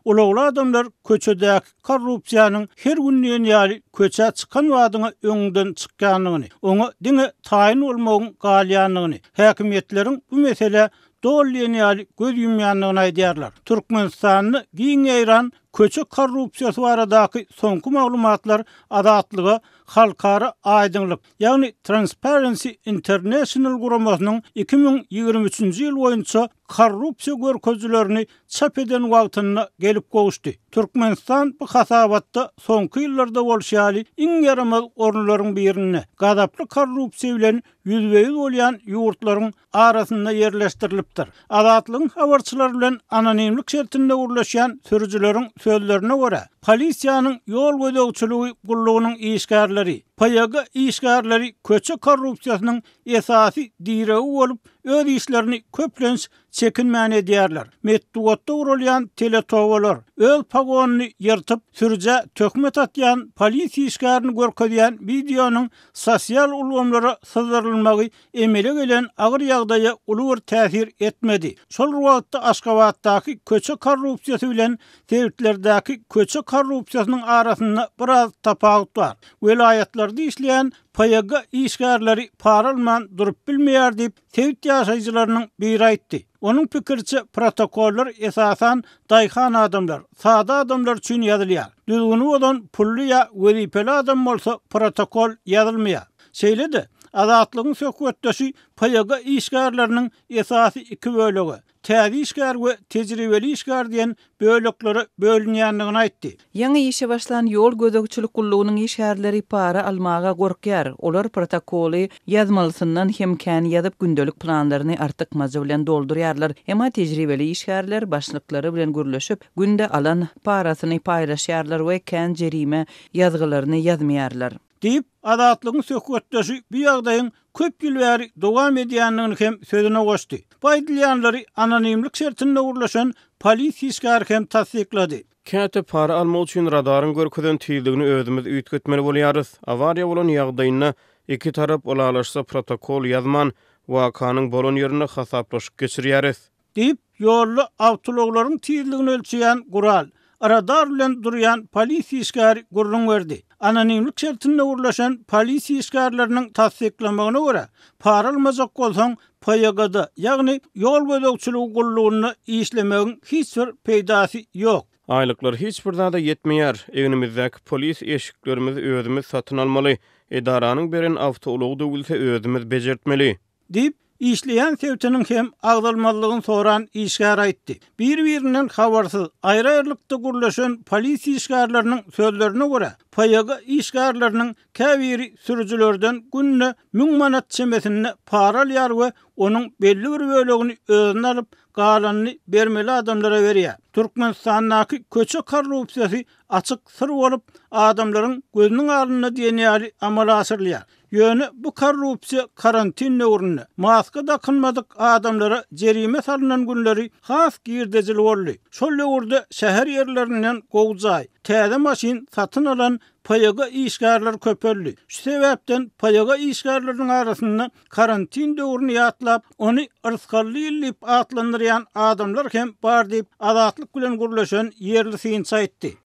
Ulagly adamlar köçedäki korrupsiýanyň her günnien ýaly köçe çykan wadyňa öňünden çykýanyny, oňa diňe taýin bolmagyň galýanlygyny, häkimetleriň bu mesele dolýany göz ýumýanlygyny aýdýarlar. Türkmenistanyny giň ýaýran köçe korrupsiýasy baradaky soňky maglumatlar adatlyga halkara aýdyňlyk, ýagny Transparency International guramasynyň 2023-nji ýyl boýunça korrupsiýa görkezlerini çap eden wagtyna gelip gowuşdy. Türkmenistan bu hasabatda soňky ýyllarda bolşaly iň yaramaz orunlaryň birini, gadaply korrupsiýa bilen ýüzbeýiz bolýan ýurtlaryň arasynda ýerleşdirilipdir. Adatlygyň habarçylary bilen anonimlik şertinde urlaşýan sürüjüleriň sözlerine göre, polisiýanyň ýol gözegçiligi gullugynyň işgärleri, payaga işgärleri köçe korrupsiýasynyň esasy diregi bolup, öz işlerini köplens çekinmän edýärler. Metduatda urulýan teletowalar öz pagonyny ýyrtyp sürje töhmet atýan polisiýa işgärini görkezýän videonyň sosial ulgamlara syzdyrylmagy emele gelen agyr ýagdaýa uly bir täsir etmedi. Şol wagtda Aşgabatdaky köçe korrupsiýasy bilen Tertlerdäki köçe korrupsiýasynyň arasynda biraz tapagut bar. Welayatlarda işleýän payaga işgärleri paralman durup bilmeýär diýip Tewit ýaşaýjylarynyň biri aýtdy. Onun pikirçe protokoller esasan daýhan adamlar, sada adamlar üçin ýazylýar. Düzgünü bolan pully ýa wezipeli adam bolsa protokol ýazylmaýar. Şeýle-de adatlygyň söhbetdeşi payaga işgärleriniň esasy iki bölegi, täze işgär we tejribeli işgär diýen bölekleri bölünýändigini aýtdy. Ýaňy işe başlan ýol gözegçilik gullugynyň işgärleri para almaga gorkýar. Olar protokoly ýazmalysyndan hem kän ýazyp gündelik planlaryny artykmazy bilen doldurýarlar. Emma tejribeli işgärler başlyklary bilen gürleşip günde alan parasyny paýlaşýarlar we kän jerime ýazgylaryny ýazmaýarlar. Diýip adatlygyň söhbetdeşi bu ýagdaýyň köp ýyl bäri dowam edýändigini hem sözüne goşdy. Baýdylýanlary anonimlik şertinde urlaşan polisiýa işgär hem tasdiklady. Käte para almak üçin radaryň görkezden tiýildigini özümiz üýtgetmeli bolýarys. Awariýa bolan ýagdaýyna iki tarap olalaşsa protokol ýazman wakanyň bolan ýerine hasaplaşyp geçirýäris. Diýip ýolly awtologlaryň tiýildigini ölçeýän gural, radar bilen durýan polisiýa işgäri gurrun berdi. Anonimlik şertinde urlaşan polisiýa işgärleriniň tasdiklamagyna görä, para almazak bolsaň payagada, ýagny ýol gözegçiligi gullugyny işlemegiň hiç bir peýdasy ýok. Aýlyklar hiç bir zada ýetmeýär. Egnimizdäki polis eşiklerimizi özümiz satyn almaly. Edaranyň beren awtology döwülse özümiz bejertmeli. Diýip işleýän sewtiniň hem agdalmalygyny soran işgär aýtdy. Bir-birinden habarsyz, aýry-aýrylykda gurlaşan polisiýa işgärleriniň sözlerine görä, payaga işgärleriniň käbiri sürüjülerden günne 1000 manat çemesini para alýar we onuň belli bir bölegini özüne alyp galanyny bermeli adamlara berýär. Türkmenistanyň köçe korrupsiýasy açyk sır bolup adamlaryň gözüniň aldyna diýen amal asyrlýar. Ýöne bu korrupsiýa karantin döwründe maska takynmadyk adamlara jerime salynan günleri has girdejil boldy. Şol döwürde şäher ýerlerinden gowjay, täze maşin satyn alan payaga işgärler köpeldi. Şu sebäpden payaga işgärleriň arasynda karantin döwrüni ýatlap, ony ırskally ýylyp atlandyrýan adamlar hem bar diýip adatlyk bilen gurlaşan ýerli synçy aýtdy.